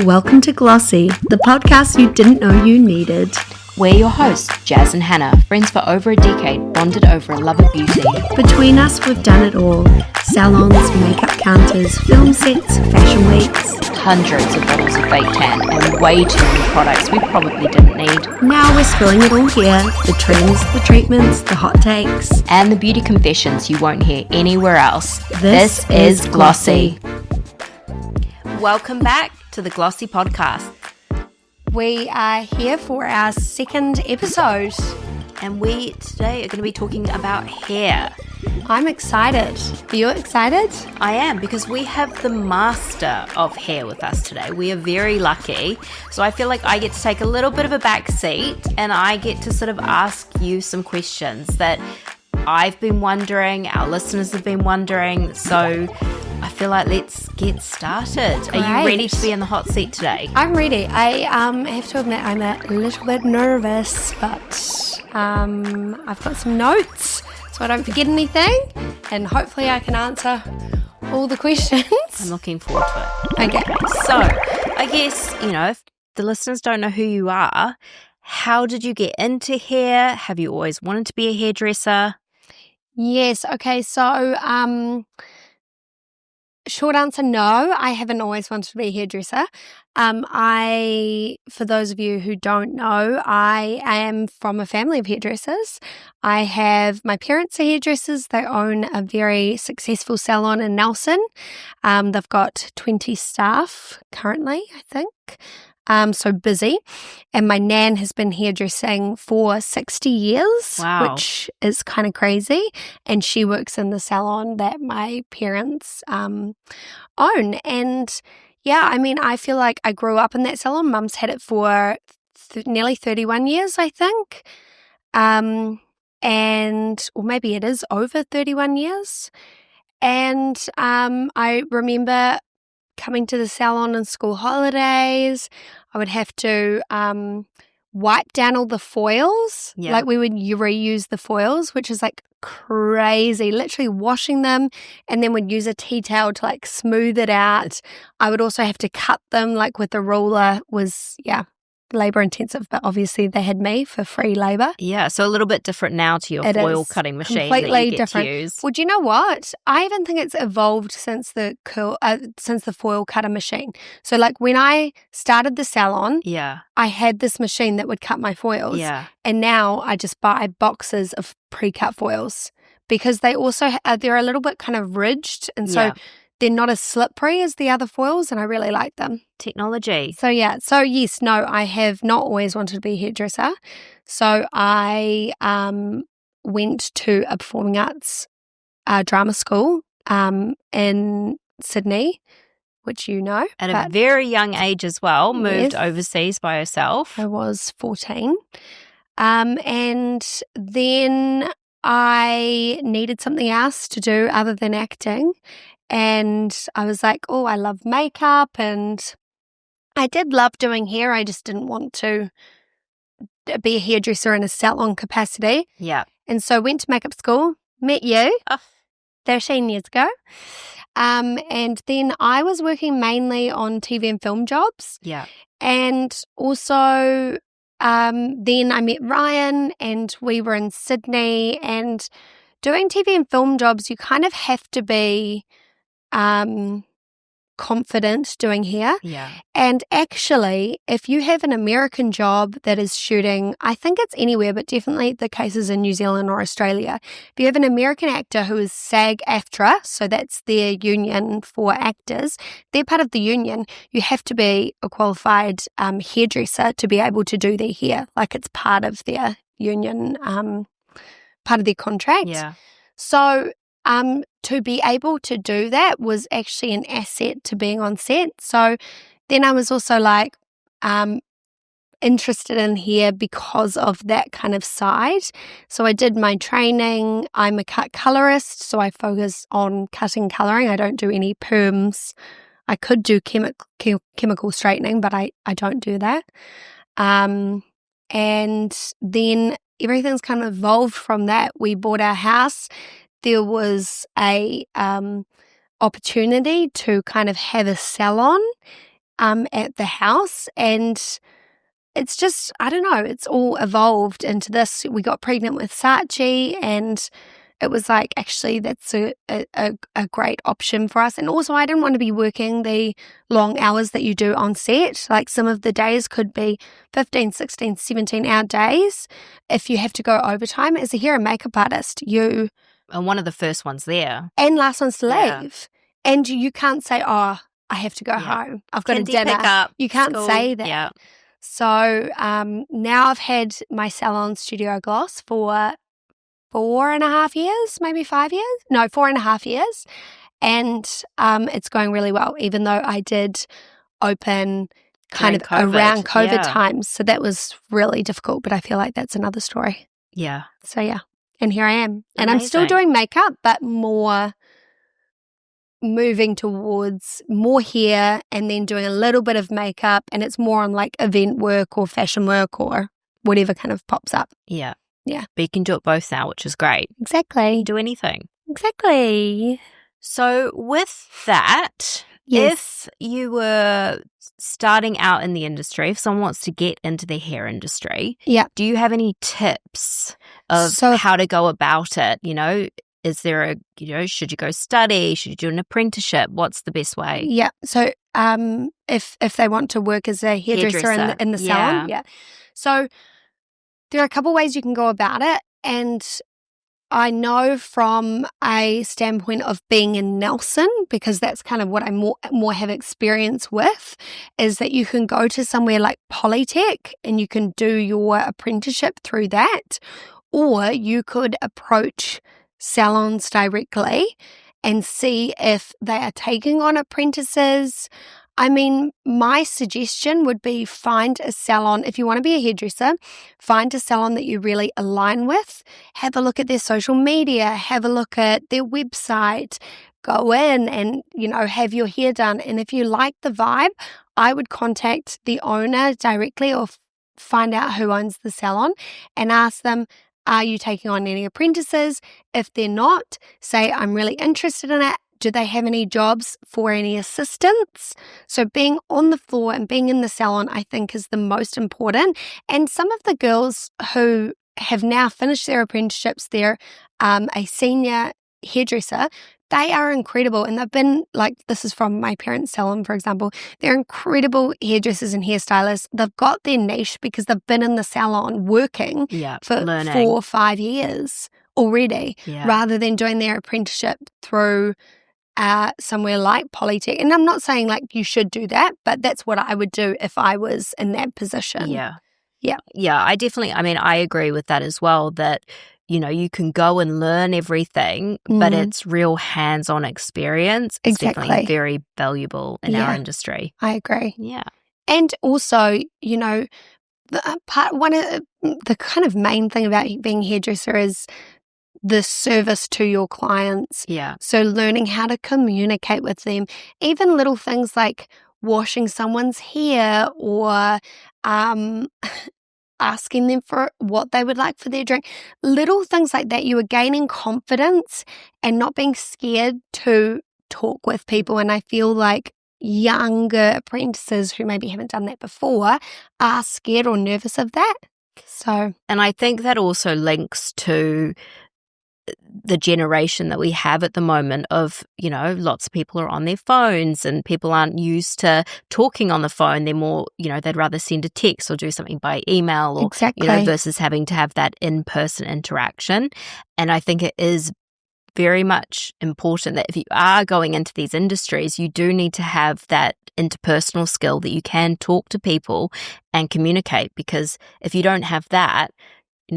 Welcome to Glossy, the podcast you didn't know you needed. We're your hosts, Jazz and Hannah, friends for over a decade, bonded over a love of beauty. Between us, we've done it all. Salons, makeup counters, film sets, fashion weeks. Hundreds of bottles of fake tan and way too many products we probably didn't need. Now we're spilling it all here. The trends, the treatments, the hot takes. And the beauty confessions you won't hear anywhere else. This is Glossy. Welcome back to the Glossy podcast. We are here for our second episode. And we today are going to be talking about hair. I'm excited. Are you excited? I am, because we have the master of hair with us today. We are very lucky. So I feel like I get to take a little bit of a back seat and I get to sort of ask you some questions that I've been wondering, our listeners have been wondering. So I feel like let's get started. Great. Are you ready to be in the hot seat today? I'm ready. I have to admit I'm a little bit nervous, but I've got some notes so I don't forget anything, and hopefully I can answer all the questions. I'm looking forward to it. Okay. So I guess, if the listeners don't know who you are, how did you get into hair? Have you always wanted to be a hairdresser? Yes. Okay. So, short answer, no. I haven't always wanted to be a hairdresser. For those of you who don't know, I am from a family of hairdressers. My parents are hairdressers. They own a very successful salon in Nelson. They've got 20 staff currently, I think. So busy. And my nan has been hairdressing for 60 years, Wow. which is kind of crazy. And she works in the salon that my parents own. And yeah, I feel like I grew up in that salon. Mum's had it for nearly 31 years, I think. Or maybe it is over 31 years. And I remember coming to the salon on school holidays. I would have to wipe down all the foils. Yeah. Like we would reuse the foils, which is like crazy, literally washing them, and then would use a tea towel to like smooth it out. I would also have to cut them like with a ruler. Was labor intensive, but obviously they had me for free labor. Yeah, so a little bit different now to your It foil is cutting machine completely that you get different. to use. Well, do you know what? I even think it's evolved since the foil cutter machine. So like when I started the salon, Yeah, I had this machine that would cut my foils. yeah. And now I just buy boxes of pre-cut foils because they also they're a little bit kind of ridged, and so Yeah. they're not as slippery as the other foils, and I really like them. Technology. So yes, no, I have not always wanted to be a hairdresser. So I went to a performing arts drama school in Sydney, which you know. At a but very young age as well, moved Yes. overseas by herself. I was 14. And then I needed something else to do other than acting. And I was like, oh, I love makeup, and I did love doing hair. I just didn't want to be a hairdresser in a salon capacity. Yeah. And so went to makeup school, met you Oh. 13 years ago. And then I was working mainly on TV and film jobs. Yeah. And also then I met Ryan, and we were in Sydney. And doing TV and film jobs, you kind of have to be confident doing hair. Yeah. And actually, if you have an American job that is shooting, I think it's anywhere, but definitely the case is in New Zealand or Australia. If you have an American actor who is SAG-AFTRA, so that's their union for actors, they're part of the union, you have to be a qualified hairdresser to be able to do their hair. Like it's part of their union, part of their contract. Yeah. So to be able to do that was actually an asset to being on set. So then I was also like interested in hair because of that kind of side. So I did my training. I'm a cut colorist, so I focus on cutting coloring. I don't do any perms. I could do chemical straightening, but I don't do that. And then everything's kind of evolved from that. We bought our house. There was a opportunity to kind of have a salon at the house, and it's just, I don't know, it's all evolved into this. We got pregnant with Sachi, and it was like, actually, that's a great option for us. And also, I didn't want to be working the long hours that you do on set. Like, some of the days could be 15, 16, 17-hour days. If you have to go overtime as a hair and makeup artist, you... And one of the first ones there. And last ones to leave. And you can't say, oh, I have to go home. I've got Kindy a dinner. Pickup, you can't school. say that. Yeah. So now I've had my Salon Studio Gloss for 4.5 years, maybe 5 years. No, 4.5 years. And it's going really well, even though I did open kind of around COVID times. So that was really difficult, but I feel like that's another story. Yeah. So yeah, and here I am. Amazing. And I'm still doing makeup, but more moving towards more hair and then doing a little bit of makeup, and it's more on like event work or fashion work or whatever kind of pops up. Yeah. Yeah. But you can do it both now, which is great. Exactly. Do anything. Exactly. So with that, if you were starting out in the industry, if someone wants to get into the hair industry, do you have any tips of how to go about it? You know, is there should you go study? Should you do an apprenticeship? What's the best way? Yeah. So if they want to work as a hairdresser. In the salon, So there are a couple ways you can go about it. And I know from a standpoint of being in Nelson, because that's kind of what I more have experience with, is that you can go to somewhere like Polytech and you can do your apprenticeship through that, or you could approach salons directly and see if they are taking on apprentices. I mean, my suggestion would be find a salon. If you want to be a hairdresser, find a salon that you really align with. Have a look at their social media. Have a look at their website. Go in and, have your hair done. And if you like the vibe, I would contact the owner directly or find out who owns the salon and ask them, are you taking on any apprentices? If they're not, say, I'm really interested in it. Do they have any jobs for any assistants? So being on the floor and being in the salon, I think, is the most important. And some of the girls who have now finished their apprenticeships, they're a senior hairdresser, they are incredible. And they've been, like, this is from my parents' salon, for example, they're incredible hairdressers and hairstylists. They've got their niche because they've been in the salon working for learning. 4 or 5 years already, rather than doing their apprenticeship through somewhere like Polytech. And I'm not saying like you should do that, but that's what I would do if I was in that position. Yeah, I agree with that as well, that you can go and learn everything, but it's real hands-on experience. It's definitely very valuable in our industry. I agree. Yeah. And also, one of the kind of main thing about being a hairdresser is the service to your clients. Yeah. So learning how to communicate with them, even little things like washing someone's hair or asking them for what they would like for their drink. Little things like that. You are gaining confidence and not being scared to talk with people. And I feel like younger apprentices who maybe haven't done that before are scared or nervous of that. So, and I think that also links to the generation that we have at the moment of, lots of people are on their phones and people aren't used to talking on the phone. They're more, they'd rather send a text or do something by email or, versus having to have that in-person interaction. And I think it is very much important that if you are going into these industries, you do need to have that interpersonal skill that you can talk to people and communicate, because if you don't have that,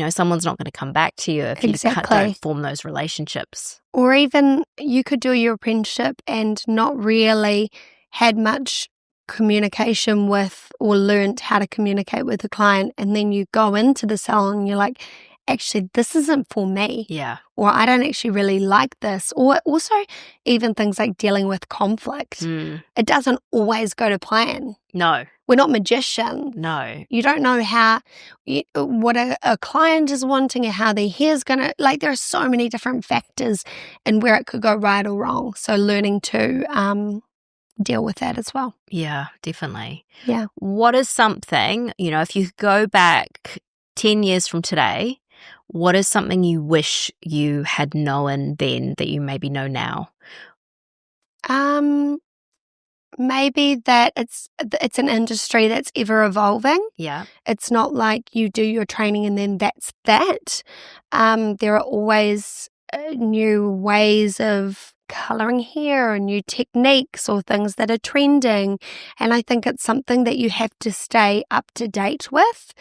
someone's not going to come back to you if you don't form those relationships. Or even you could do your apprenticeship and not really had much communication with or learned how to communicate with a client, and then you go into the salon and you're like, actually, this isn't for me. Yeah. Or I don't actually really like this. Or also even things like dealing with conflict. It doesn't always go to plan. No. We're not magicians. No. You don't know what a client is wanting or how their hair's going to, like, there are so many different factors and where it could go right or wrong. So learning to deal with that as well. Yeah, definitely. Yeah. What is something, if you go back 10 years from today, what is something you wish you had known then that you maybe know now? Maybe that it's an industry that's ever evolving. Yeah. It's not like you do your training and then that's that. There are always new ways of coloring hair or new techniques or things that are trending. And I think it's something that you have to stay up to date with.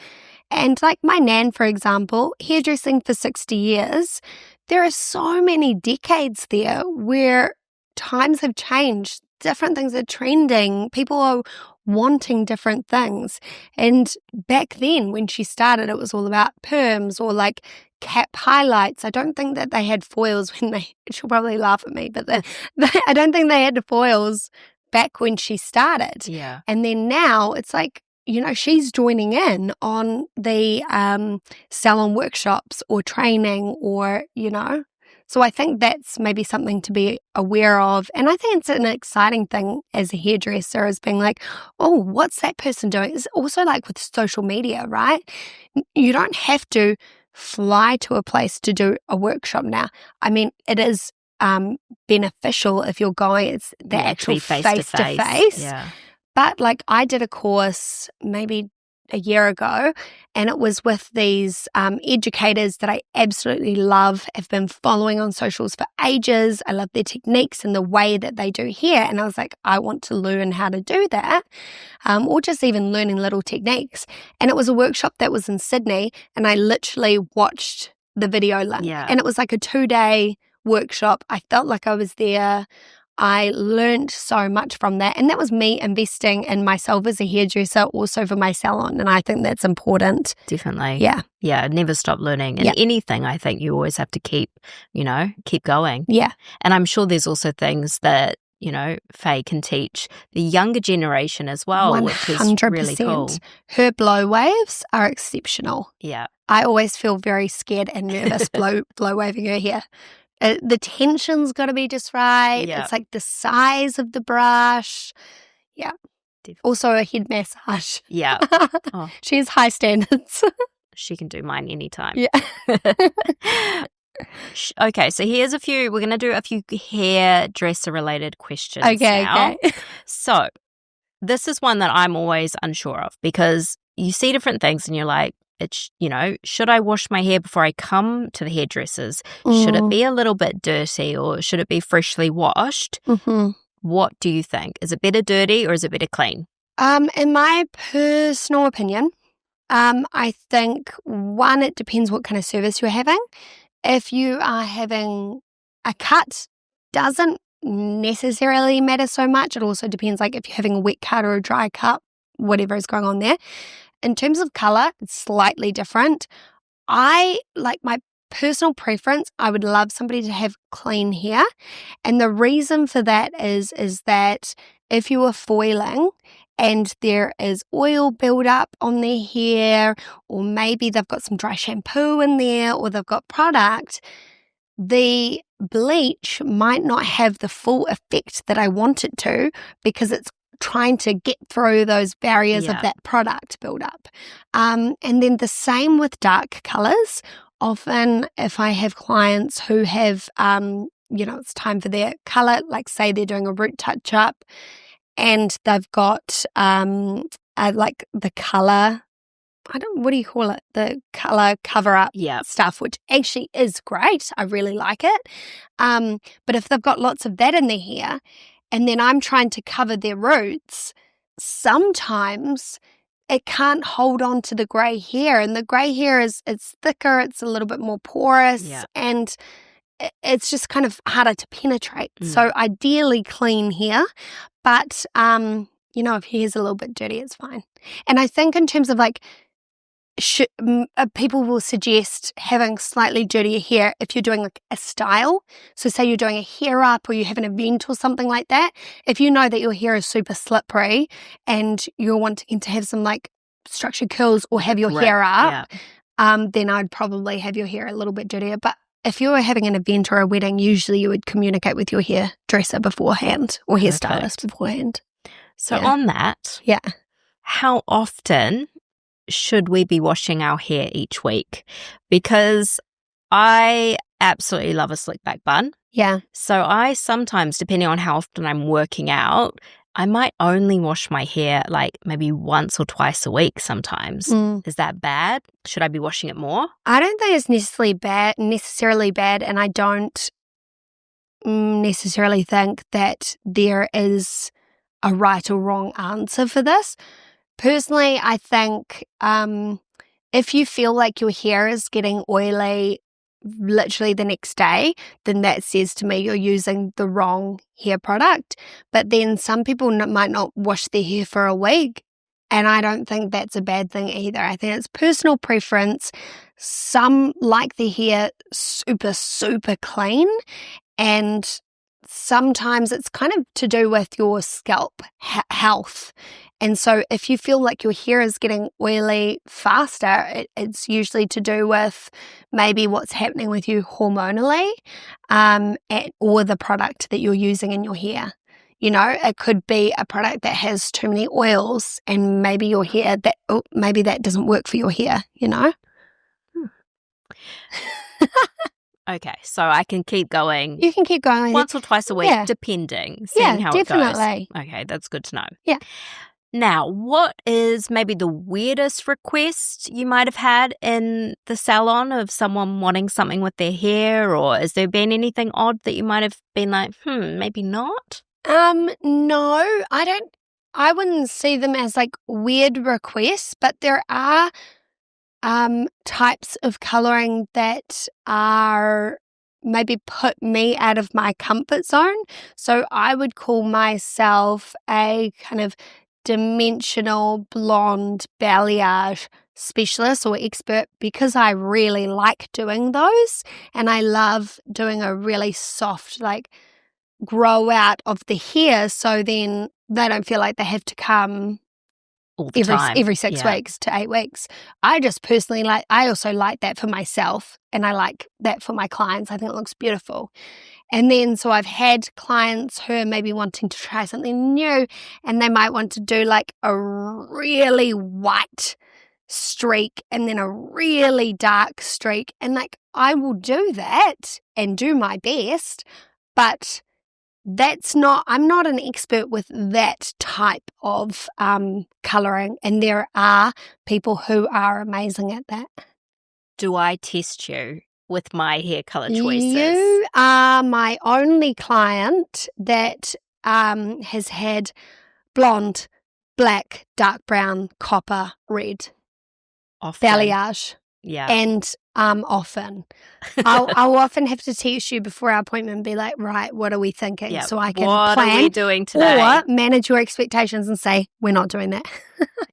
And like my nan, for example, hairdressing for 60 years, there are so many decades there where times have changed. Different things are trending. People are wanting different things. And back then, when she started, it was all about perms or like cap highlights. I don't think that they had foils when she'll probably laugh at me, but I don't think they had the foils back when she started. Yeah. And then now it's like, she's joining in on the salon workshops or training or, So I think that's maybe something to be aware of. And I think it's an exciting thing as a hairdresser is being like, oh, what's that person doing? It's also like with social media, right? You don't have to fly to a place to do a workshop now. I mean, it is beneficial if you're going, it's the actual face-to-face. Yeah. But like I did a course maybe a year ago, and it was with these educators that I absolutely love, have been following on socials for ages. I love their techniques and the way that they do hair. And I was like, I want to learn how to do that, or just even learning little techniques. And it was a workshop that was in Sydney, and I literally watched the video link. Yeah. And it was like a 2-day workshop. I felt like I was there. I learned so much from that. And that was me investing in myself as a hairdresser, also for my salon. And I think that's important. Definitely. Yeah. Yeah. Never stop learning. And anything, I think you always have to keep going. Yeah. And I'm sure there's also things that, Faye can teach the younger generation as well, 100%. which is really cool. Her blow waves are exceptional. Yeah. I always feel very scared and nervous blow waving her hair. The tension's got to be just right. Yeah. It's like the size of the brush. Yeah. Definitely. Also a head massage. Yeah. Oh. She has high standards. She can do mine anytime. Yeah. Okay, so we're going to do a few hairdresser related questions now. Okay. So this is one that I'm always unsure of because you see different things and you're like, should I wash my hair before I come to the hairdressers? Should it be a little bit dirty or should it be freshly washed? Mm-hmm. What do you think? Is it better dirty or is it better clean? In my personal opinion, I think, one, it depends what kind of service you're having. If you are having a cut, doesn't necessarily matter so much. It also depends, like if you're having a wet cut or a dry cut, whatever is going on there. In terms of color, it's slightly different. My personal preference, I would love somebody to have clean hair. And the reason for that is that if you are foiling and there is oil buildup on their hair, or maybe they've got some dry shampoo in there, or they've got product, the bleach might not have the full effect that I want it to because it's trying to get through those barriers of that product buildup. And then the same with dark colors. Often if I have clients who have, it's time for their color, like say they're doing a root touch up and they've got like the color, what do you call it? The color cover up stuff, which actually is great. I really like it. But if they've got lots of that in their hair, and then I'm trying to cover their roots, sometimes it can't hold on to the grey hair. And the grey hair it's thicker, it's a little bit more porous, and it's just kind of harder to penetrate. So ideally clean hair, but, if hair's a little bit dirty, it's fine. And I think in terms of like, people will suggest having slightly dirtier hair if you're doing like a style. So say you're doing a hair up or you have an event or something like that. If you know that your hair is super slippery and you're wanting to have some like structured curls or have your hair up, then I'd probably have your hair a little bit dirtier. But if you were having an event or a wedding, usually you would communicate with your hairdresser beforehand or hairstylist beforehand. So on that, how often should we be washing our hair each week? Because I absolutely love a slick back bun. Yeah. So I sometimes, depending on how often I'm working out, I might only wash my hair like maybe once or twice a week sometimes. Is that bad? Should I be washing it more? I don't think it's necessarily bad, and I don't necessarily think that there is a right or wrong answer for this. Personally, I think if you feel like your hair is getting oily literally the next day, then that says to me you're using the wrong hair product. But then some people might not wash their hair for a week, and I don't think that's a bad thing either. I think it's personal preference. Some like their hair super, super clean, and sometimes it's kind of to do with your scalp health. And so if you feel like your hair is getting oily faster, it's usually to do with maybe what's happening with you hormonally, or the product that you're using in your hair. You know, it could be a product that has too many oils, and maybe your hair, maybe that doesn't work for your hair, you know? Okay, so I can keep going. You can keep going. Once or twice a week, depending, seeing how definitely. It goes. Okay, that's good to know. Yeah. Now, what is maybe the weirdest request you might have had in the salon of someone wanting something with their hair, or has there been anything odd that you might have been like, maybe not? No, I wouldn't see them as like weird requests, but there are types of colouring that are maybe put me out of my comfort zone. So I would call myself a kind of dimensional blonde balayage specialist or expert, because I really like doing those, and I love doing a really soft like grow out of the hair, so then they don't feel like they have to come every 6 weeks to 8 weeks. I just personally I also like that for myself, and I like that for my clients. I think it looks beautiful. And then so I've had clients who are maybe wanting to try something new, and they might want to do like a really white streak and then a really dark streak, and like I will do that and do my best, but I'm not an expert with that type of colouring, and there are people who are amazing at that. Do I test you with my hair colour choices? You are my only client that has had blonde, black, dark brown, copper, red, balayage. Yeah. And often. I'll often have to text you before our appointment and be like, right, what are we thinking? So I can plan. What are we doing today? Or manage your expectations and say, we're not doing that.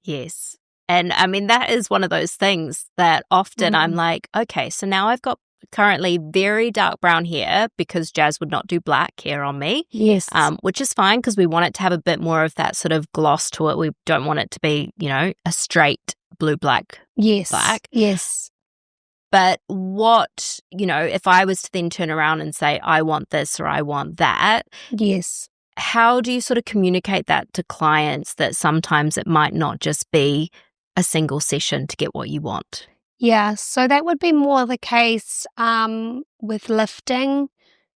Yes. And I mean, that is one of those things that often I'm like, okay, so now I've got currently very dark brown hair because Jazz would not do black hair on me. Yes. Which is fine because we want it to have a bit more of that sort of gloss to it. We don't want it to be, a straight blue-black. Yes. Black. Yes. But what, if I was to then turn around and say, I want this or I want that. Yes. How do you sort of communicate that to clients that sometimes it might not just be a single session to get what you want? Yeah, so that would be more the case with lifting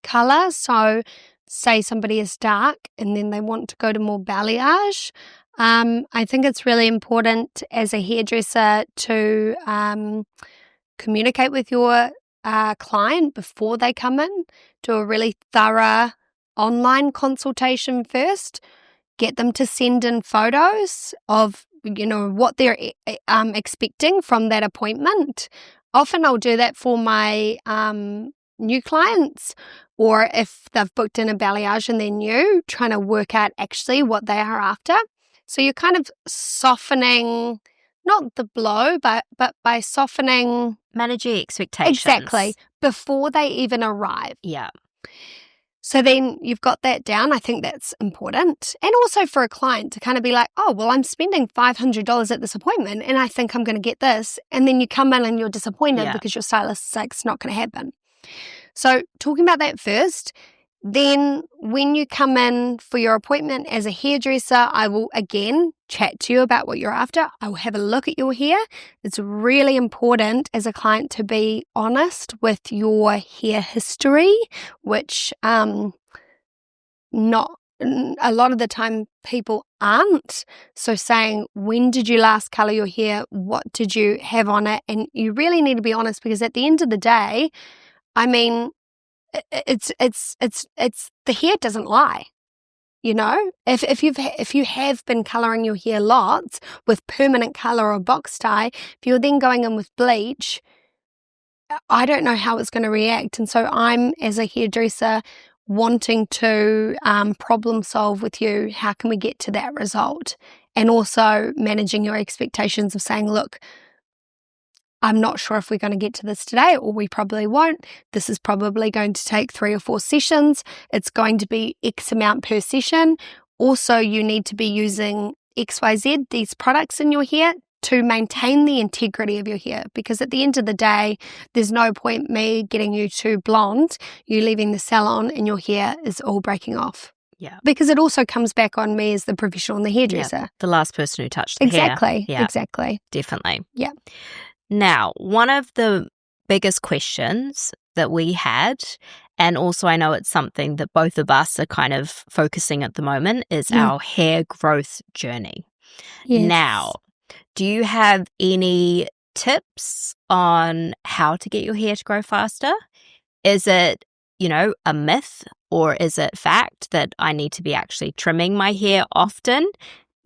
colour. So say somebody is dark and then they want to go to more balayage. I think it's really important as a hairdresser to communicate with your client before they come in. Do a really thorough online consultation first. Get them to send in photos of what they're expecting from that appointment. Often I'll do that for my new clients, or if they've booked in a balayage and they're new, trying to work out actually what they are after. So you're kind of softening, not the blow, but by softening. Managing expectations. Exactly, before they even arrive. Yeah. So then you've got that down. I think that's important. And also for a client to kind of be like, oh, well, I'm spending $500 at this appointment and I think I'm going to get this. And then you come in and you're disappointed because your stylist is like, it's not going to happen. So talking about that first, then when you come in for your appointment as a hairdresser, I will again chat to you about what you're after. I will have a look at your hair. It's really important as a client to be honest with your hair history, which not a lot of the time people aren't. So saying, when did you last color your hair? What did you have on it? And you really need to be honest, because at the end of the day, I mean, it's the hair doesn't lie. You know, if you have been coloring your hair lots with permanent color or box dye, if you're then going in with bleach, I don't know how it's going to react. And so I'm, as a hairdresser, wanting to problem solve with you. How can we get to that result? And also managing your expectations of saying, look, I'm not sure if we're going to get to this today, or we probably won't. This is probably going to take 3 or 4 sessions. It's going to be X amount per session. Also, you need to be using XYZ, these products in your hair, to maintain the integrity of your hair. Because at the end of the day, there's no point me getting you too blonde, you leaving the salon and your hair is all breaking off. Yeah. Because it also comes back on me as the professional and the hairdresser. Yeah. The last person who touched the hair. Exactly. Yeah. Exactly. Definitely. Yeah. Now, one of the biggest questions that we had, and also I know it's something that both of us are kind of focusing at the moment, is our hair growth journey. Yes. Now, do you have any tips on how to get your hair to grow faster? Is it, a myth, or is it fact that I need to be actually trimming my hair often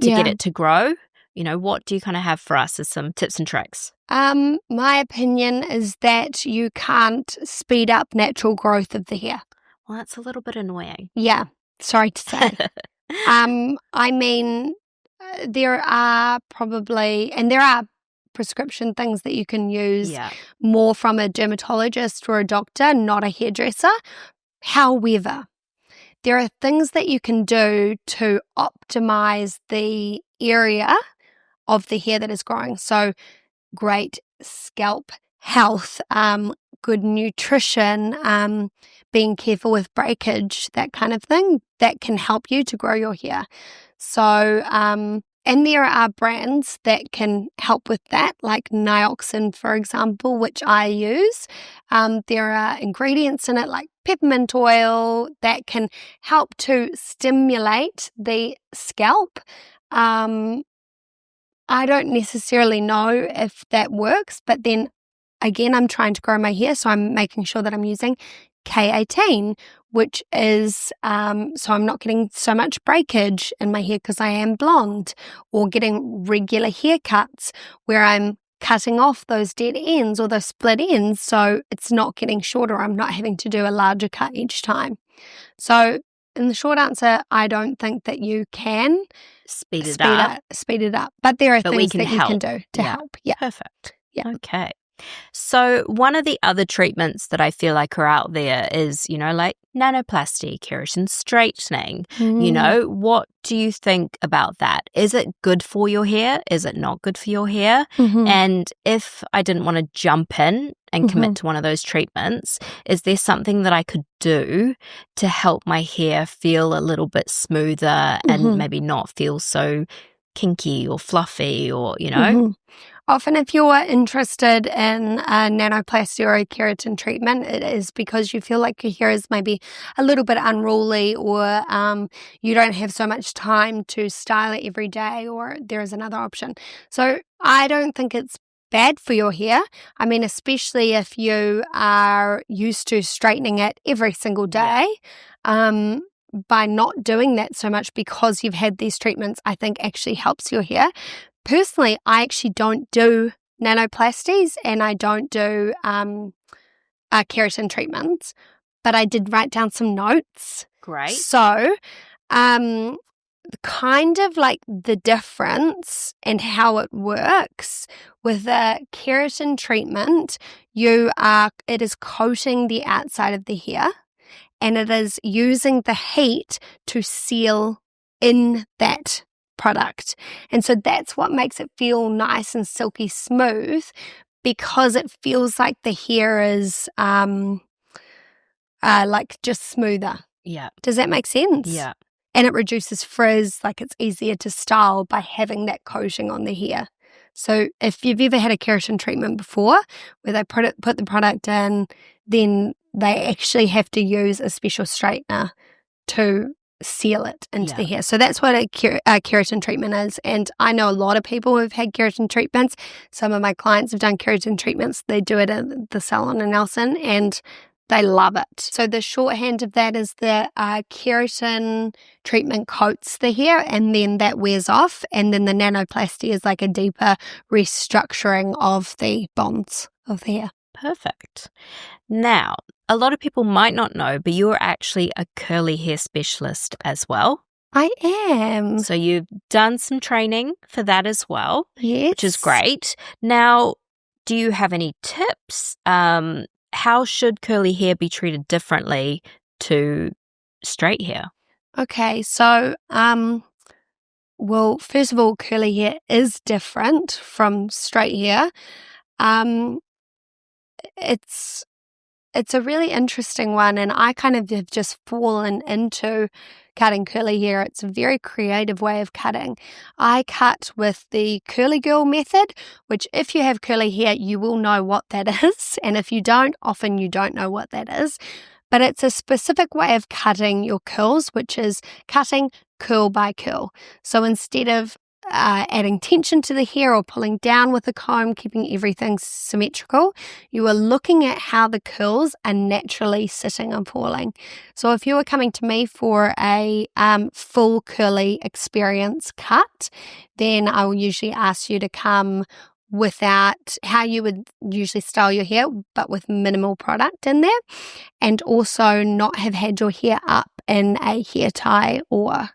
to get it to grow? What do you kind of have for us as some tips and tricks? My opinion is that you can't speed up natural growth of the hair. Well, that's a little bit annoying. Yeah, sorry to say. I mean, there are prescription things that you can use more from a dermatologist or a doctor, not a hairdresser. However, there are things that you can do to optimize the area of the hair that is growing. So great scalp health, good nutrition, being careful with breakage, that kind of thing, that can help you to grow your hair. So, and there are brands that can help with that, like Nioxin, for example, which I use. There are ingredients in it like peppermint oil that can help to stimulate the scalp. I don't necessarily know if that works, but then again, I'm trying to grow my hair, so I'm making sure that I'm using keratin, which is so I'm not getting so much breakage in my hair because I am blonde, or getting regular haircuts where I'm cutting off those dead ends or those split ends, so it's not getting shorter. I'm not having to do a larger cut each time. So in the short answer, I don't think that you can speed it up. But there are things that you can do to help. Yeah. Perfect. Yeah. Okay. So one of the other treatments that I feel like are out there is, like nanoplasty, keratin straightening. What do you think about that? Is it good for your hair? Is it not good for your hair? And if I didn't want to jump in and commit to one of those treatments, is there something that I could do to help my hair feel a little bit smoother and maybe not feel so kinky or fluffy or, Often if you're interested in a nanoplasty or a keratin treatment, it is because you feel like your hair is maybe a little bit unruly, or you don't have so much time to style it every day, or there is another option. So I don't think it's bad for your hair. I mean, especially if you are used to straightening it every single day. By not doing that so much because you've had these treatments, I think actually helps your hair. Personally, I actually don't do nanoplasties and I don't do keratin treatments, but I did write down some notes. Great. So, kind of like the difference and how it works with a keratin treatment, it is coating the outside of the hair, and it is using the heat to seal in that product. And so that's what makes it feel nice and silky smooth, because it feels like the hair is like just smoother. Yeah. Does that make sense? Yeah. And it reduces frizz, like it's easier to style by having that coating on the hair. So if you've ever had a keratin treatment before where they put the product in, then they actually have to use a special straightener to seal it into the hair. So that's what a keratin treatment is. And I know a lot of people who've had keratin treatments. Some of my clients have done keratin treatments. They do it at the Salon in Nelson, and they love it. So the shorthand of that is the keratin treatment coats the hair, and then that wears off. And then the nanoplasty is like a deeper restructuring of the bonds of the hair. Perfect. Now, a lot of people might not know, but you're actually a curly hair specialist as well. I am. So you've done some training for that as well. Yes. Which is great. Now, do you have any tips? How should curly hair be treated differently to straight hair? Okay, so, well, first of all, curly hair is different from straight hair. It's a really interesting one, and I kind of have just fallen into cutting curly hair. It's a very creative way of cutting. I cut with the curly girl method, which if you have curly hair, you will know what that is. And if you don't, often you don't know what that is. But it's a specific way of cutting your curls, which is cutting curl by curl. So instead of adding tension to the hair or pulling down with a comb, keeping everything symmetrical, you are looking at how the curls are naturally sitting and falling. So if you were coming to me for a full curly experience cut, then I will usually ask you to come without how you would usually style your hair, but with minimal product in there, and also not have had your hair up in a hair tie or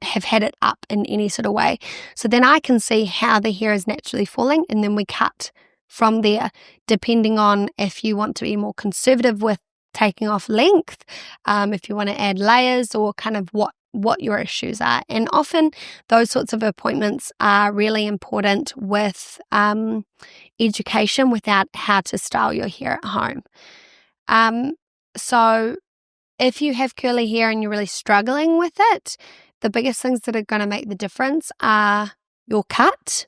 have had it up in any sort of way. So then I can see how the hair is naturally falling, and then we cut from there, depending on if you want to be more conservative with taking off length, if you want to add layers, or kind of what your issues are. And often those sorts of appointments are really important with education without how to style your hair at home. So if you have curly hair and you're really struggling with it, the biggest things that are going to make the difference are your cut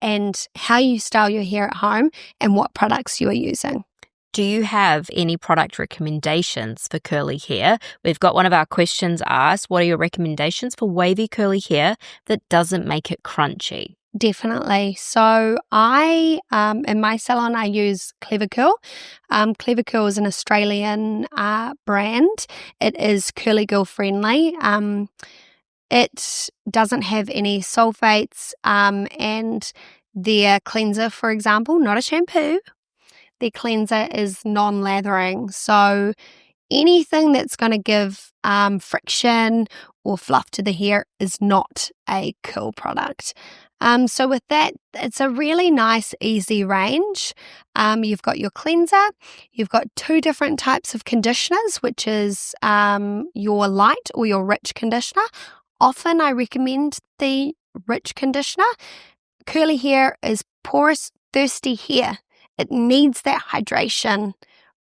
and how you style your hair at home and what products you are using. Do you have any product recommendations for curly hair? We've got one of our questions asked, what are your recommendations for wavy curly hair that doesn't make it crunchy? Definitely. So I, in my salon, I use Clever Curl. Clever Curl is an Australian brand. It is curly girl friendly. It doesn't have any sulfates, and their cleanser, for example, not a shampoo, their cleanser is non-lathering. So anything that's going to give friction or fluff to the hair is not a curl product. So with that, it's a really nice, easy range. You've got your cleanser. You've got two different types of conditioners, which is your light or your rich conditioner. Often I recommend the rich conditioner. Curly hair is porous, thirsty hair. It needs that hydration.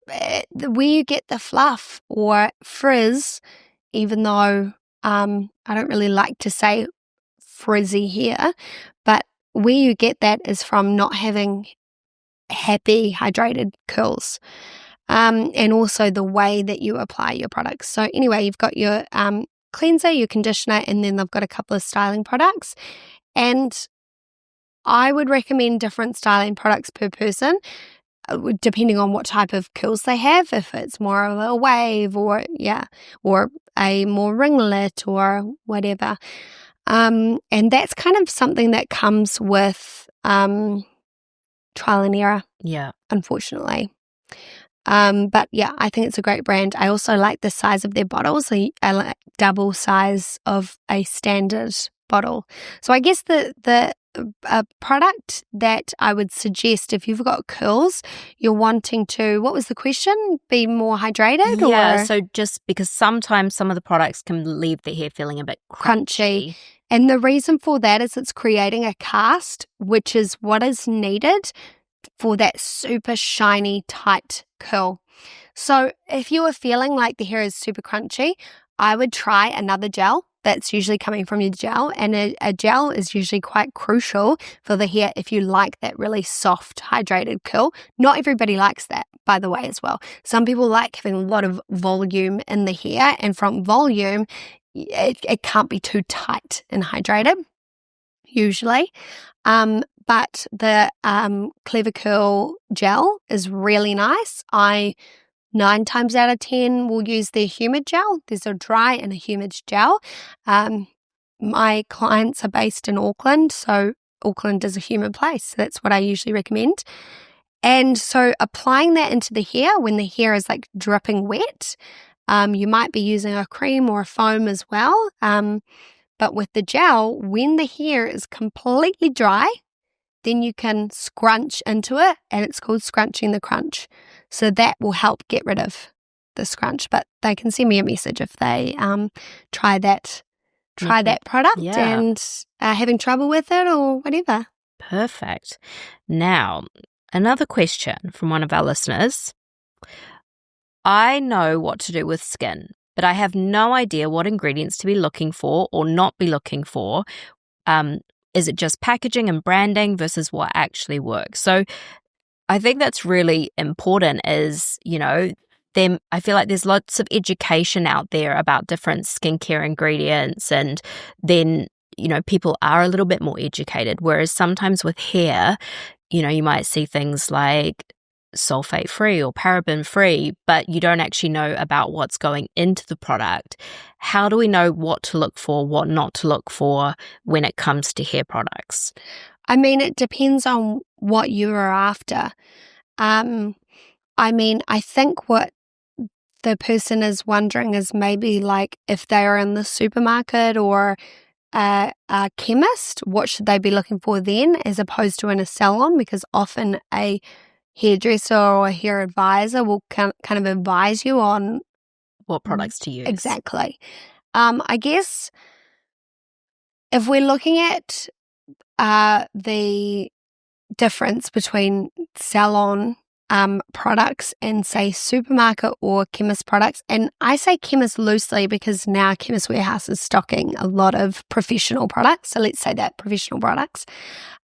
Where you get the fluff or frizz, even though I don't really like to say frizzy hair, but where you get that is from not having happy, hydrated curls. And also the way that you apply your products. So anyway, you've got your cleanser, your conditioner, and then they've got a couple of styling products. And I would recommend different styling products per person, depending on what type of curls they have, if it's more of a wave or a more ringlet or whatever. And that's kind of something that comes with trial and error. Yeah. Unfortunately. But yeah, I think it's a great brand. I also like the size of their bottles. I like double size of a standard bottle. So I guess the product that I would suggest if you've got curls, you're wanting to, what was the question? Be more hydrated? Yeah, so just because sometimes some of the products can leave the hair feeling a bit crunchy. And the reason for that is it's creating a cast, which is what is needed for that super shiny, tight curl. So if you are feeling like the hair is super crunchy, I would try another gel. That's usually coming from your gel, and a gel is usually quite crucial for the hair if you like that really soft, hydrated curl. Not everybody likes that, by the way, as well. Some people like having a lot of volume in the hair, and from volume, it can't be too tight and hydrated, usually. But the Clever Curl gel is really nice. 9 times out of 10 will use their humid gel. There's a dry and a humid gel. My clients are based in Auckland, so Auckland is a humid place. So that's what I usually recommend. And so applying that into the hair when the hair is like dripping wet, you might be using a cream or a foam as well. But with the gel, when the hair is completely dry, then you can scrunch into it, and it's called scrunching the crunch. So that will help get rid of the scrunch. But they can send me a message if they try that product and are having trouble with it or whatever. Perfect. Now, another question from one of our listeners. I know what to do with skin, but I have no idea what ingredients to be looking for or not be looking for. Is it just packaging and branding versus what actually works? So I think that's really important is, I feel like there's lots of education out there about different skincare ingredients, and then, people are a little bit more educated. Whereas sometimes with hair, you might see things like sulfate free or paraben free, but you don't actually know about what's going into the product. How do we know what to look for, what not to look for when it comes to hair products? I mean, it depends on what you are after. I think what the person is wondering is maybe like if they are in the supermarket or a chemist, what should they be looking for then as opposed to in a salon? Because often a hairdresser or a hair advisor will kind of advise you on what products to use. Exactly. I guess if we're looking at the difference between salon products and, say, supermarket or chemist products, and I say chemist loosely because now Chemist Warehouse is stocking a lot of professional products. So let's say that professional products.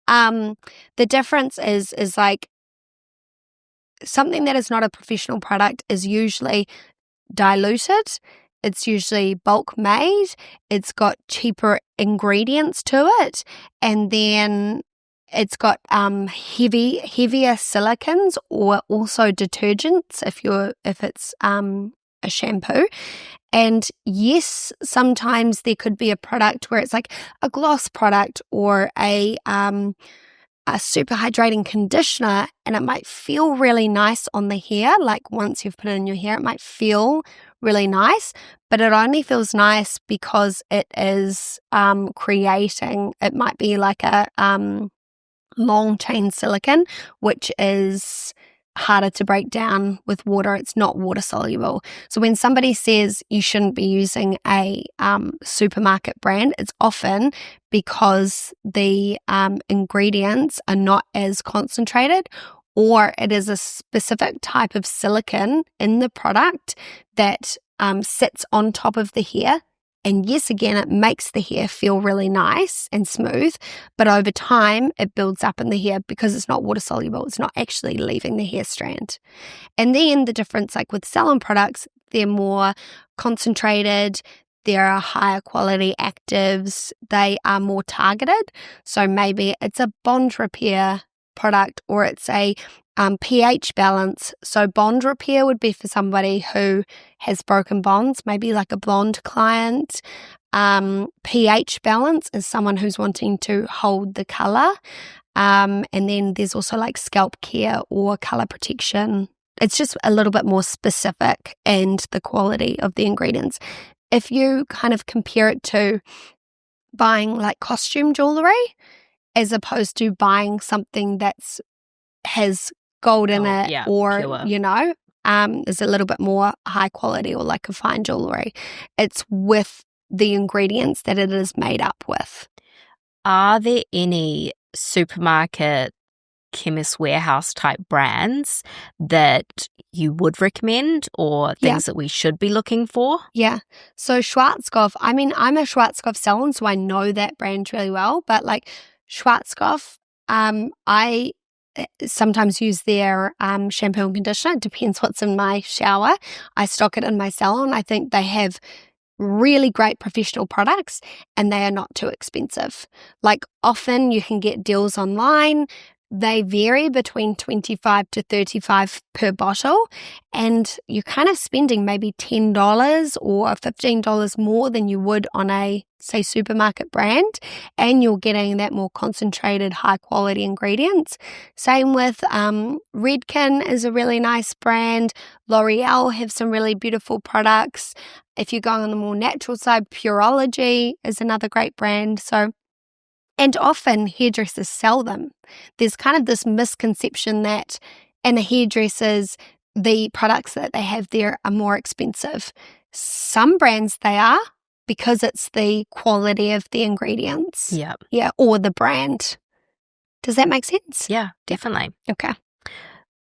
The difference is like something that is not a professional product is usually diluted. It's usually bulk made. It's got cheaper ingredients to it. And then it's got heavier silicons or also detergents if it's a shampoo. And yes, sometimes there could be a product where it's like a gloss product or a super hydrating conditioner, and it might feel really nice on the hair. Like once you've put it in your hair, it might feel really nice, but it only feels nice because it is it might be like a long chain silicone, which is harder to break down with water. It's not water soluble. So when somebody says you shouldn't be using a supermarket brand, it's often because the ingredients are not as concentrated, or it is a specific type of silicone in the product that sits on top of the hair. And yes, again, it makes the hair feel really nice and smooth, but over time it builds up in the hair because it's not water soluble. It's not actually leaving the hair strand. And then the difference, like with Salon products, they're more concentrated. There are higher quality actives. They are more targeted. So maybe it's a bond repair product or it's a pH balance. So bond repair would be for somebody who has broken bonds, maybe like a blonde client. pH balance is someone who's wanting to hold the color. And then there's also like scalp care or color protection. It's just a little bit more specific and the quality of the ingredients. If you kind of compare it to buying like costume jewelry as opposed to buying something that's has gold in it or pure. Is a little bit more high quality or like a fine jewelry. It's with the ingredients that it is made up with. Are there any supermarket Chemist Warehouse type brands that you would recommend or things that we should be looking for? Yeah. So Schwarzkopf, I mean, I'm a Schwarzkopf salon, so I know that brand really well. But like Schwarzkopf, I sometimes use their shampoo and conditioner. It depends what's in my shower. I stock it in my salon. I think they have really great professional products and they are not too expensive. Like often you can get deals online. They vary between $25 to $35 per bottle, and you're kind of spending maybe $10 or $15 more than you would on a, say, supermarket brand, and you're getting that more concentrated, high-quality ingredients. Same with Redken is a really nice brand. L'Oreal have some really beautiful products. If you're going on the more natural side, Pureology is another great brand. And often hairdressers sell them. There's kind of this misconception that in the hairdressers, the products that they have there are more expensive. Some brands they are because it's the quality of the ingredients. Yeah. Yeah, or the brand. Does that make sense? Yeah, definitely. Okay.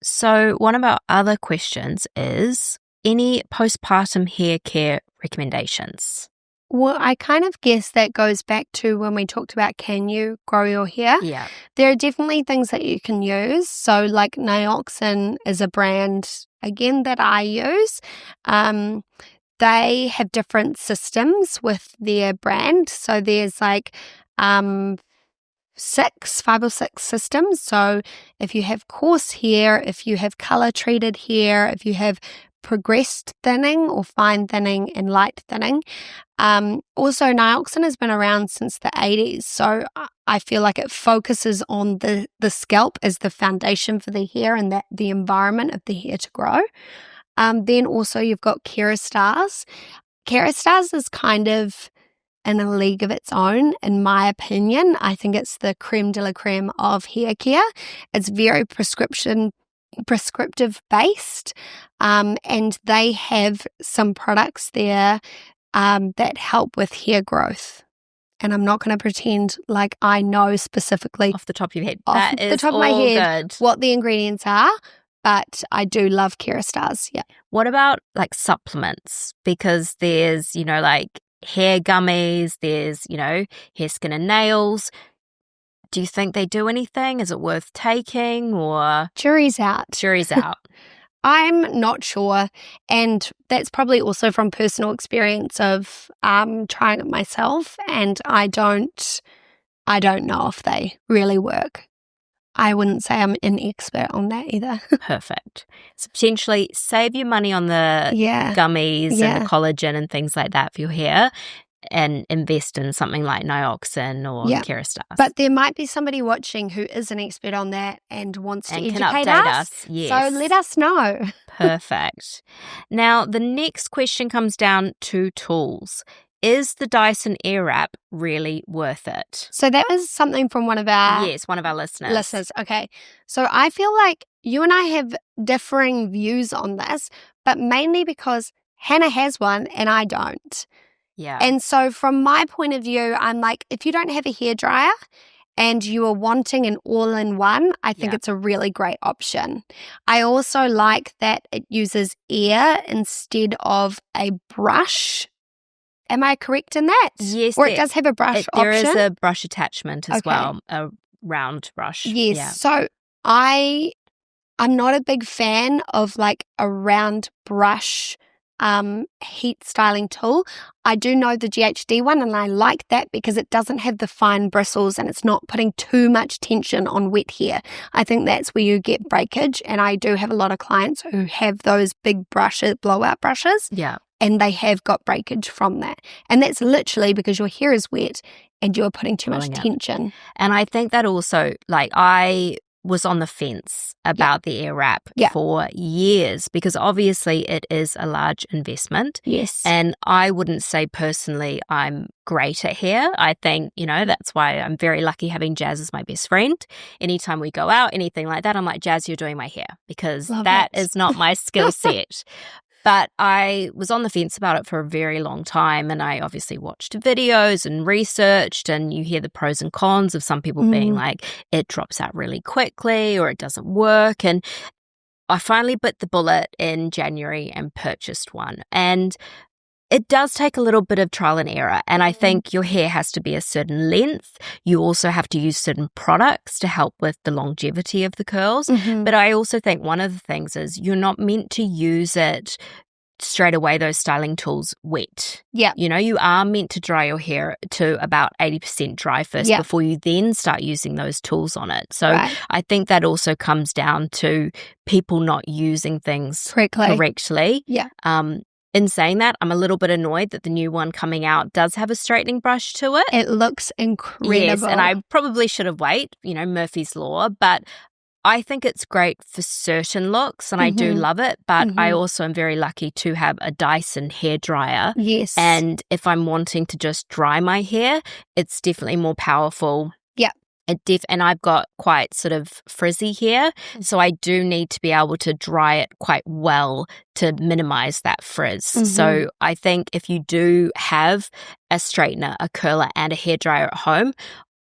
So one of our other questions is, any postpartum hair care recommendations? Well, I kind of guess that goes back to when we talked about can you grow your hair? Yeah. There are definitely things that you can use. So like Nioxin is a brand, again, that I use. They have different systems with their brand. So there's like 5 or 6 systems. So if you have coarse hair, if you have color treated hair, if you have progressed thinning or fine thinning and light thinning. Also, Nioxin has been around since the 80s, so I feel like it focuses on the scalp as the foundation for the hair and the environment of the hair to grow. Then also you've got Kerastase. Kerastase is kind of in a league of its own, in my opinion. I think it's the creme de la creme of hair care. It's very prescriptive based, and they have some products there that help with hair growth. And I'm not going to pretend like I know specifically Off the top of your head. off the top of my head what the ingredients are, but I do love Kerastase. Yeah. What about like supplements? Because there's, like hair gummies, there's, hair, skin and nails. Do you think they do anything? Is it worth taking or? Jury's out. Jury's out. I'm not sure. And that's probably also from personal experience of trying it myself. And I don't know if they really work. I wouldn't say I'm an expert on that either. Perfect. So potentially save your money on the gummies and the collagen and things like that for your hair, and invest in something like Nioxin or Kerastase. But there might be somebody watching who is an expert on that and wants to educate can update us. Yes. So let us know. Perfect. Now, the next question comes down to tools. Is the Dyson Airwrap really worth it? So that was something from one of our listeners. Okay. So I feel like you and I have differing views on this, but mainly because Hannah has one and I don't. Yeah. And so from my point of view, I'm like, if you don't have a hairdryer and you are wanting an all-in-one, I think it's a really great option. I also like that it uses air instead of a brush. Am I correct in that? Yes. Or it does have a brush option? There is a brush attachment as well, a round brush. Yes. Yeah. So I'm not a big fan of like a round brush heat styling tool. I do know the GHD one and I like that because it doesn't have the fine bristles and it's not putting too much tension on wet hair. I think that's where you get breakage, and I do have a lot of clients who have those big brushes, blowout brushes. Yeah. And they have got breakage from that. And that's literally because your hair is wet and you're putting too much tension. And I think that also, like, I was on the fence about the Airwrap for years because obviously it is a large investment. Yes. And I wouldn't say personally I'm great at hair. I think, that's why I'm very lucky having Jazz as my best friend. Anytime we go out, anything like that, I'm like, Jazz, you're doing my hair because that is not my skill set. But I was on the fence about it for a very long time, and I obviously watched videos and researched, and you hear the pros and cons of some people being like, it drops out really quickly or it doesn't work. And I finally bit the bullet in January and purchased one. And it does take a little bit of trial and error. And I think your hair has to be a certain length. You also have to use certain products to help with the longevity of the curls. But I also think one of the things is you're not meant to use it straight away, those styling tools, wet. Yeah. You know, you are meant to dry your hair to about 80% dry first before you then start using those tools on it. So I think that also comes down to people not using things correctly. Yeah. In saying that, I'm a little bit annoyed that the new one coming out does have a straightening brush to it. It looks incredible. Yes, and I probably should have waited, you know, Murphy's Law, but I think it's great for certain looks, and I do love it, but I also am very lucky to have a Dyson hairdryer. Yes. And if I'm wanting to just dry my hair, it's definitely more powerful. Yeah. And I've got quite sort of frizzy hair, so I do need to be able to dry it quite well to minimize that frizz. So I think if you do have a straightener, a curler, and a hairdryer at home,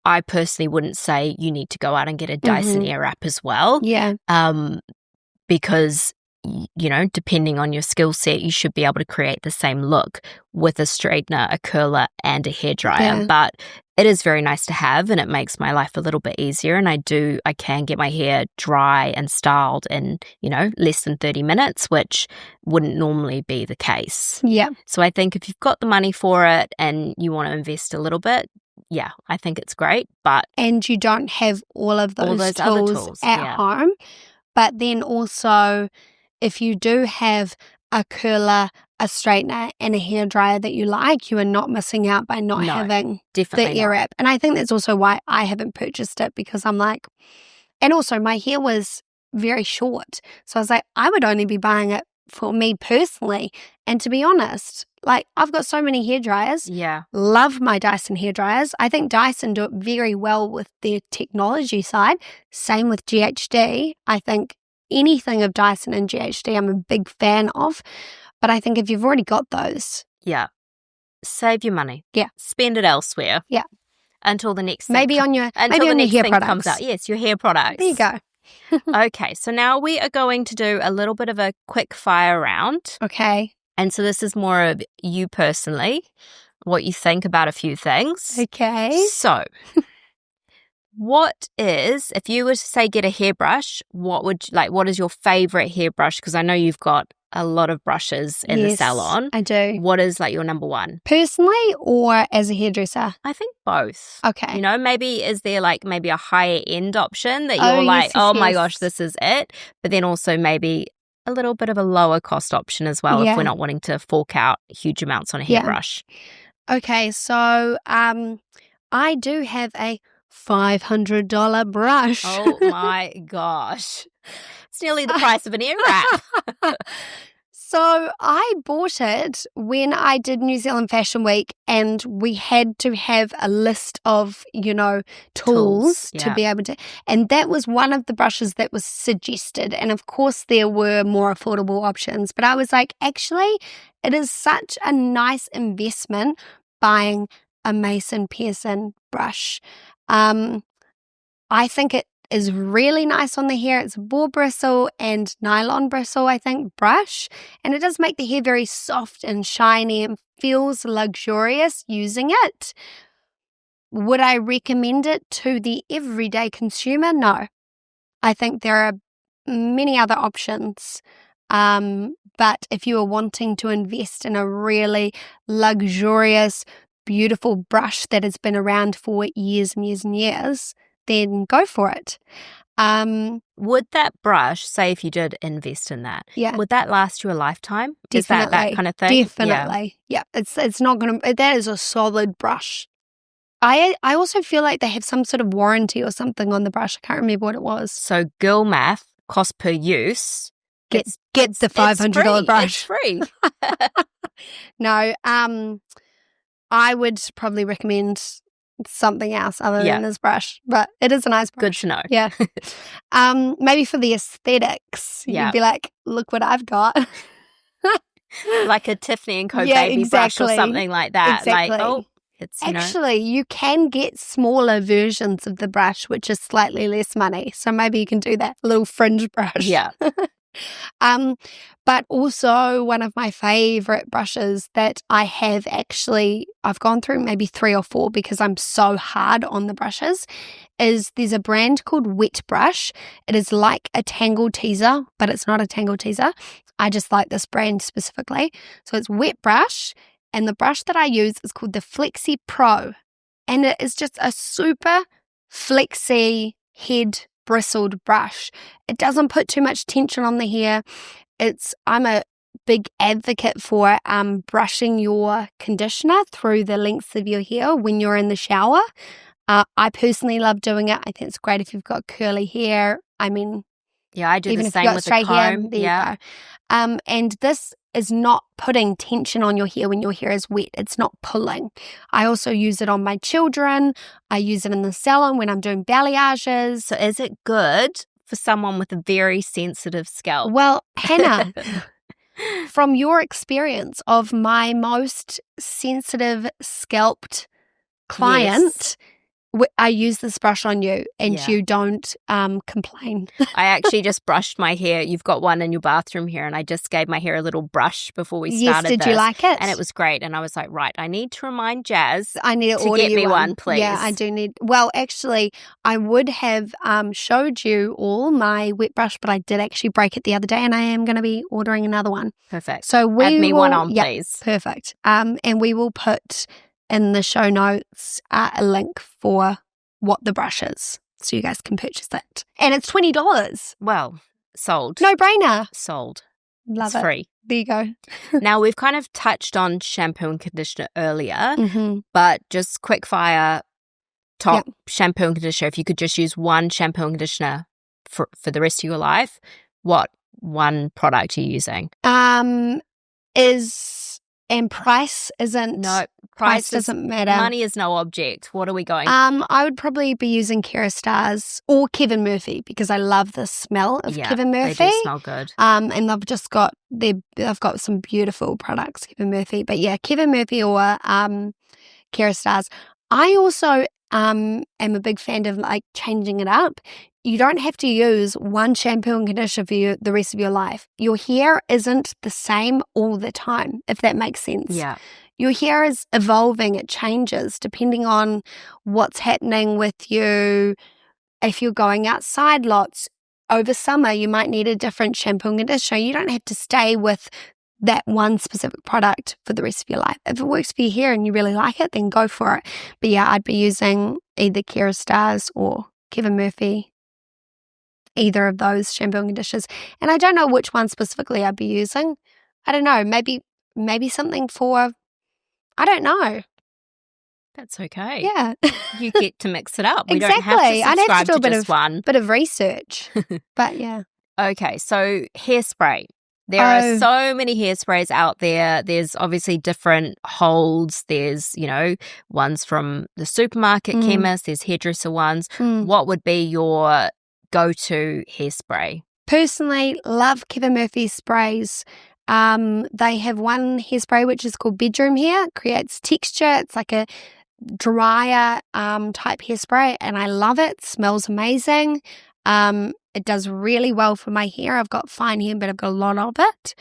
I personally wouldn't say you need to go out and get a Dyson Airwrap as well. Yeah. Because, you know, depending on your skill set, you should be able to create the same look with a straightener, a curler, and a hairdryer. Yeah. But it is very nice to have, and it makes my life a little bit easier. And I can get my hair dry and styled in, you know, less than 30 minutes, which wouldn't normally be the case. Yeah. So I think if you've got the money for it and you want to invest a little bit, yeah, I think it's great. And you don't have all those other tools at home. But then also, if you do have a curler, a straightener, and a hairdryer that you like, you are not missing out by not having the Airwrap. And I think that's also why I haven't purchased it, because I'm like, and also my hair was very short. So I was like, I would only be buying it for me personally. And to be honest, like, I've got so many hairdryers. Yeah. Love my Dyson hairdryers. I think Dyson do it very well with their technology side. Same with GHD. I think anything of Dyson and GHD I'm a big fan of. But I think if you've already got those. Yeah. Save your money. Yeah. Spend it elsewhere. Yeah. Until the next maybe on your hair products comes out. Yes, your hair products. There you go. Okay, so now we are going to do a little bit of a quick fire round. Okay. And so this is more of you personally, what you think about a few things. Okay. So, if you were to say get a hairbrush, what is your favorite hairbrush? Because I know you've got a lot of brushes in the salon. I do. What is like your number one? Personally or as a hairdresser? I think both. Okay. You know, maybe is there like maybe a higher end option that you're my gosh, this is it. But then also maybe a little bit of a lower cost option as well if we're not wanting to fork out huge amounts on a hairbrush. Okay, so I do have a $500 brush. Oh my gosh. It's nearly the price of an Airwrap. So I bought it when I did New Zealand Fashion Week, and we had to have a list of, you know, tools to be able to, and that was one of the brushes that was suggested. And of course there were more affordable options, but I was like, actually, it is such a nice investment buying a Mason Pearson brush. I think it is really nice on the hair. It's a boar bristle and nylon bristle, I think, brush. And it does make the hair very soft and shiny and feels luxurious using it. Would I recommend it to the everyday consumer? No. I think there are many other options. But if you are wanting to invest in a really luxurious, beautiful brush that has been around for years and years and years, then go for it. Would that brush, say if you did invest in that, would that last you a lifetime? Definitely. Is that kind of thing? Definitely. Yeah. It's not going to, that is a solid brush. I also feel like they have some sort of warranty or something on the brush. I can't remember what it was. So girl math, cost per use. Get the $500 brush. It's free. No, I would probably recommend something else other than this brush, but it is a nice brush. Good to know. Yeah. Maybe for the aesthetics, you'd be like, look what I've got. Like a Tiffany & Co. baby brush or something like that. Exactly. Like, it's, Actually, you can get smaller versions of the brush, which is slightly less money. So maybe you can do that little fringe brush. Yeah. But also one of my favorite brushes that I've gone through maybe 3 or 4 because I'm so hard on the brushes, is there's a brand called Wet Brush. It is like a Tangle Teezer, but it's not a Tangle Teezer. I just like this brand specifically. So it's Wet Brush, and the brush that I use is called the Flexi Pro. And it is just a super flexy head bristled brush. It doesn't put too much tension on the hair. I'm a big advocate for brushing your conditioner through the lengths of your hair when you're in the shower. I personally love doing it. I think it's great if you've got curly hair. I mean, yeah, I do even the if same you've got with straight the comb. hair, there you go. And this is not putting tension on your hair when your hair is wet. It's not pulling. I also use it on my children. I use it in the salon when I'm doing balayages. So is it good for someone with a very sensitive scalp? Well, Hannah, from your experience of my most sensitive scalped client, I use this brush on you and you don't complain. I actually just brushed my hair. You've got one in your bathroom here, and I just gave my hair a little brush before we started Yes, did you like it? And it was great. And I was like, right, I need to remind Jazz I need to order get you me one, please. Yeah, I do need. Well, actually, I would have showed you all my wet brush, but I did actually break it the other day, and I am going to be ordering another one. Perfect. So add me one on, please. Perfect. And we will put in the show notes a link for what the brush is, so you guys can purchase it. And it's $20. Well, sold. No brainer. Sold. Love it's it. free. There you go. Now, we've kind of touched on shampoo and conditioner earlier, but just quick fire top shampoo and conditioner. If you could just use one shampoo and conditioner for the rest of your life, what one product are you using? Price isn't. No, price doesn't matter. Money is no object. What are we going? I would probably be using Kerastars or Kevin Murphy because I love the smell of Kevin Murphy. They do smell good. And they've got some beautiful products, Kevin Murphy. But yeah, Kevin Murphy or Kerastars. I also am a big fan of like changing it up. You don't have to use one shampoo and conditioner for the rest of your life. Your hair isn't the same all the time, if that makes sense. Yeah. Your hair is evolving. It changes depending on what's happening with you. If you're going outside lots over summer, you might need a different shampoo and conditioner. You don't have to stay with that one specific product for the rest of your life. If it works for your hair and you really like it, then go for it. But yeah, I'd be using either Kerastars or Kevin Murphy. Either of those shampoo and conditioners. And I don't know which one specifically I'd be using. I don't know. Maybe something for, I don't know. That's okay. Yeah. You get to mix it up. We Exactly. don't have to subscribe I'd have to do a bit of research. But yeah. Okay, so hairspray. There are so many hairsprays out there. There's obviously different holds. There's, ones from the supermarket chemist. There's hairdresser ones. What would be your go-to hairspray? Personally, love Kevin Murphy sprays. They have one hairspray which is called Bedroom Hair. It creates texture. It's like a drier type hairspray, and I love it. It smells amazing. It does really well for my hair. I've got fine hair, but I've got a lot of it.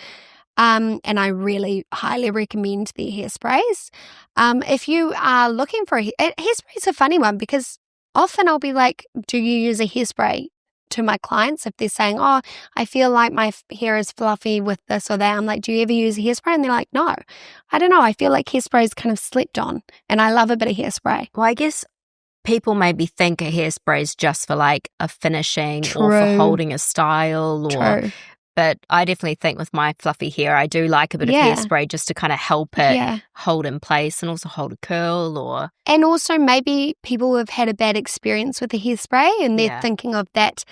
And I really highly recommend their hairsprays. If you are looking for hairspray is a funny one because often I'll be like, do you use a hairspray? To my clients, if they're saying, oh, I feel like my hair is fluffy with this or that, I'm like, do you ever use a hairspray? And they're like, no. I don't know. I feel like hairspray is kind of slept on, and I love a bit of hairspray. Well, I guess people maybe think a hairspray is just for like a finishing or for holding a style. But I definitely think with my fluffy hair, I do like a bit of hairspray just to kind of help it hold in place and also hold a curl. And also maybe people have had a bad experience with a hairspray and they're thinking of that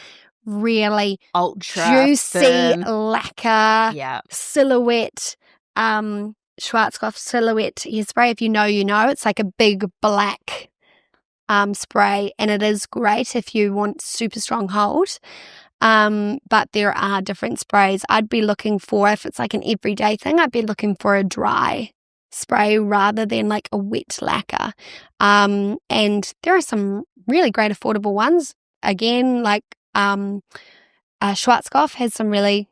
really ultra juicy firm lacquer silhouette, Schwarzkopf silhouette hairspray. If you know, it's like a big black spray, and it is great if you want super strong hold. But there are different sprays. I'd be looking for, if it's like an everyday thing, I'd be looking for a dry spray rather than like a wet lacquer. And there are some really great affordable ones. Again, like Schwarzkopf has some really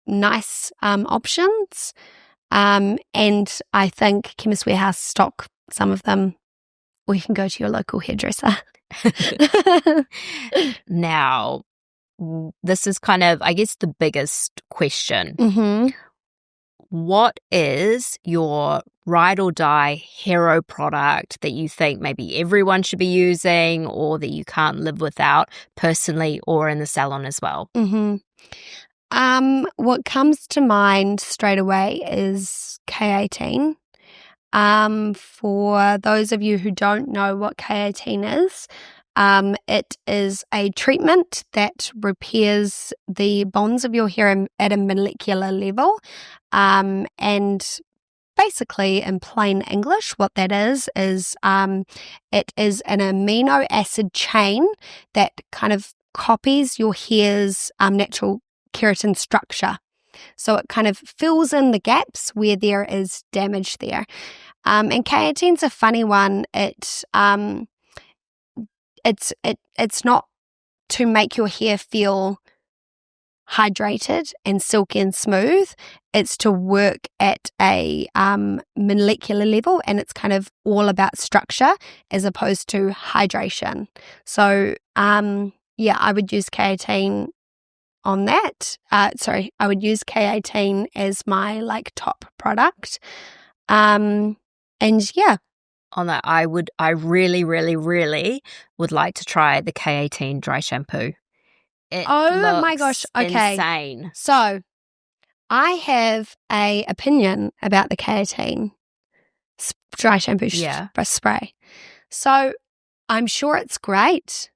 nice options. And I think Chemist Warehouse stock some of them, or you can go to your local hairdresser. Now, this is kind of, I guess, the biggest question. Mm-hmm. What is your ride or die hero product that you think maybe everyone should be using or that you can't live without personally or in the salon as well? Mm-hmm. What comes to mind straight away is keratin. For those of you who don't know what keratin is, it is a treatment that repairs the bonds of your hair at a molecular level. And basically, in plain English, what that is it is an amino acid chain that kind of copies your hair's natural keratin structure. So it kind of fills in the gaps where there is damage there. And keratin's a funny one. It's not to make your hair feel hydrated and silky and smooth. It's to work at a molecular level, and it's kind of all about structure as opposed to hydration. So I would use keratin on that. I would use keratin as my like top product. And yeah. On that, I really, really, really would like to try the keratin dry shampoo. Oh my gosh. Okay. Insane. So I have a opinion about the keratin dry shampoo spray. So I'm sure it's great.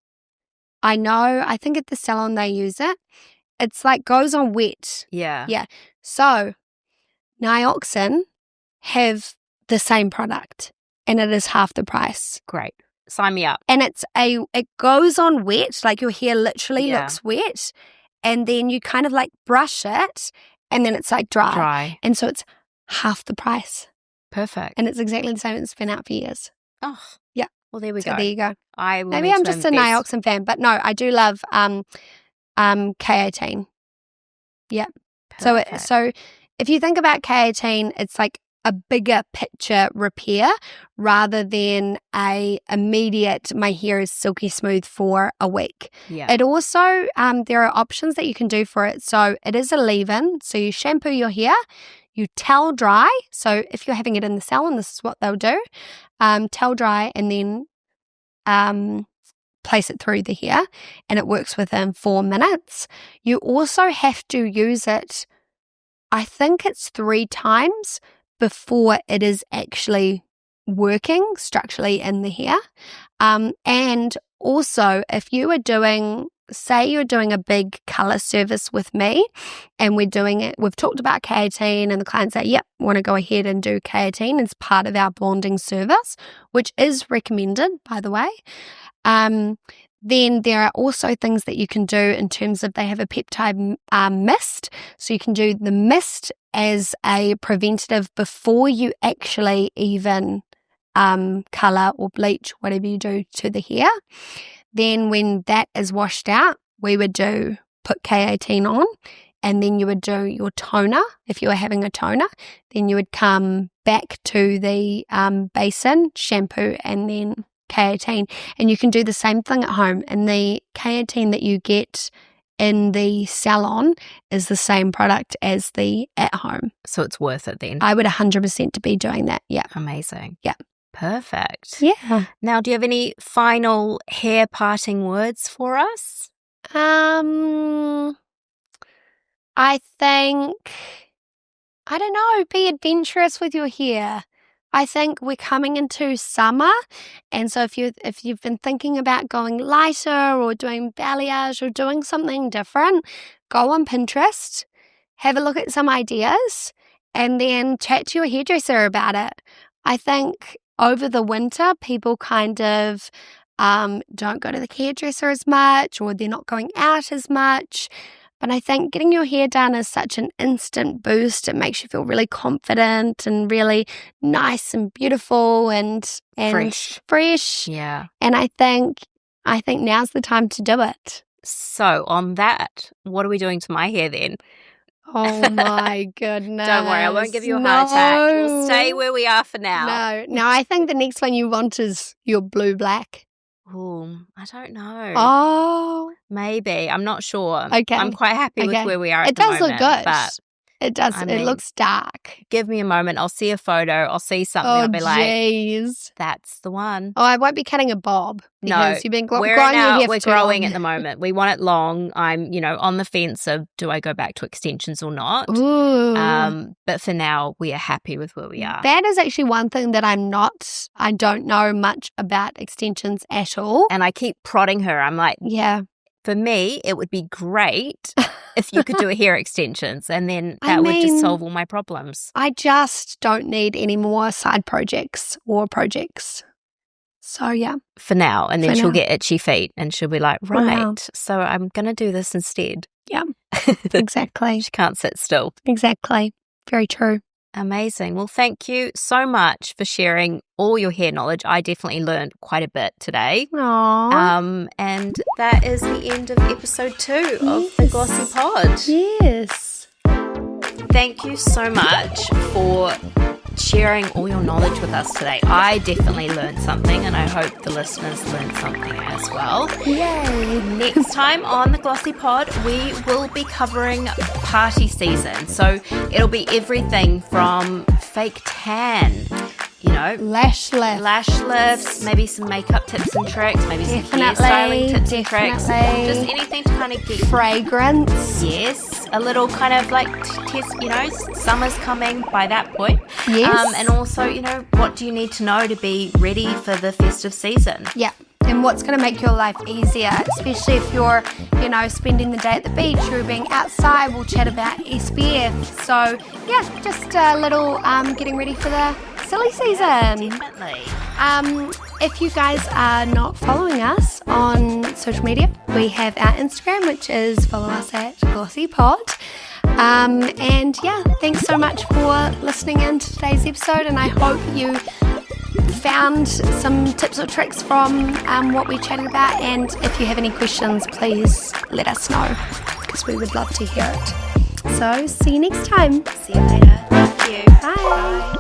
I think at the salon they use it. It's like goes on wet. Yeah. Yeah. So Nioxin have the same product and it is half the price. Great. Sign me up. And it goes on wet, like your hair literally looks wet, and then you kind of like brush it and then it's like dry. And so it's half the price. Perfect. And it's exactly the same. It's been out for years. Oh. Yeah. Well, there we go. There you go. Maybe I'm just a Nioxin fan, but no, I do love keratin. Yeah. Perfect. So if you think about keratin, it's like a bigger picture repair rather than a immediate, my hair is silky smooth for a week. Yeah. It also, there are options that you can do for it. So it is a leave-in. So you shampoo your hair, you towel dry. So if you're having it in the salon, this is what they'll do. Towel dry and then place it through the hair, and it works within 4 minutes. You also have to use it, I think it's 3 times before it is actually working structurally in the hair. And also, if you are doing, say you're doing a big color service with me and we're doing it, we've talked about keratin and the client say, yep, want to go ahead and do keratin as part of our bonding service, which is recommended, by the way. Then there are also things that you can do in terms of they have a peptide mist. So you can do the mist as a preventative before you actually even color or bleach, whatever you do to the hair. Then when that is washed out, we would put keratin on, and then you would do your toner. If you were having a toner, then you would come back to the basin, shampoo, and then keratin. And you can do the same thing at home. And the keratin that you get in the salon is the same product as the at home. So it's worth it then. I would 100% to be doing that. Yeah. Amazing. Yeah. Perfect. Yeah. Now, do you have any final hair parting words for us? I think, I don't know, be adventurous with your hair. I think we're coming into summer, and so if you've been thinking about going lighter or doing balayage or doing something different, go on Pinterest, have a look at some ideas, and then chat to your hairdresser about it. I think over the winter, people kind of don't go to the hairdresser as much, or they're not going out as much. But I think getting your hair done is such an instant boost. It makes you feel really confident and really nice and beautiful and fresh. Yeah. And I think now's the time to do it. So on that, what are we doing to my hair then? Oh my goodness. Don't worry, I won't give you a heart attack. We'll stay where we are for now. No, I think the next one you want is your blue-black. Oh, I don't know. Oh. Maybe. I'm not sure. Okay. I'm quite happy with where we are at the moment. It does look good. But it does. I mean, it looks dark. Give me a moment. I'll see a photo. I'll see something. I'll be like, that's the one. Oh, I won't be cutting a bob. No, you've been growing your hair we're for growing long. at the moment. We want it long. I'm, on the fence of do I go back to extensions or not. Ooh. But for now, we are happy with where we are. That is actually one thing that I don't know much about extensions at all. And I keep prodding her. I'm like, yeah. For me, it would be great if you could do a hair extensions, and then that would just solve all my problems. I just don't need any more side projects or projects. So, yeah. For now. And then she'll get itchy feet and she'll be like, right, so I'm going to do this instead. Yeah, exactly. She can't sit still. Exactly. Very true. Amazing. Well, thank you so much for sharing all your hair knowledge. I definitely learned quite a bit today. Aww. And that is the end of episode 2 of the Glossy Pod. Yes. Thank you so much for sharing all your knowledge with us today. I definitely learned something, and I hope the listeners learned something as well. Yay. Next time on the Glossy Pod, we will be covering party season. So it'll be everything from fake tan, lash lifts, maybe some makeup tips and tricks, maybe some hairstyling tips and tricks, just anything to kind of get fragrance. Yes, a little kind of like test. Summer's coming by that point. Yes, and also, what do you need to know to be ready for the festive season? Yeah. And what's going to make your life easier, especially if you're, spending the day at the beach or being outside. We'll chat about SPF. So, yeah, just a little getting ready for the silly season. Definitely. If you guys are not following us on social media, we have our Instagram, which is follow us at GlossyPod. And yeah, thanks so much for listening in to today's episode, and I hope you found some tips or tricks from what we chatted about. And if you have any questions, please let us know, because we would love to hear it. So see you next time. See you later. Thank you. Bye.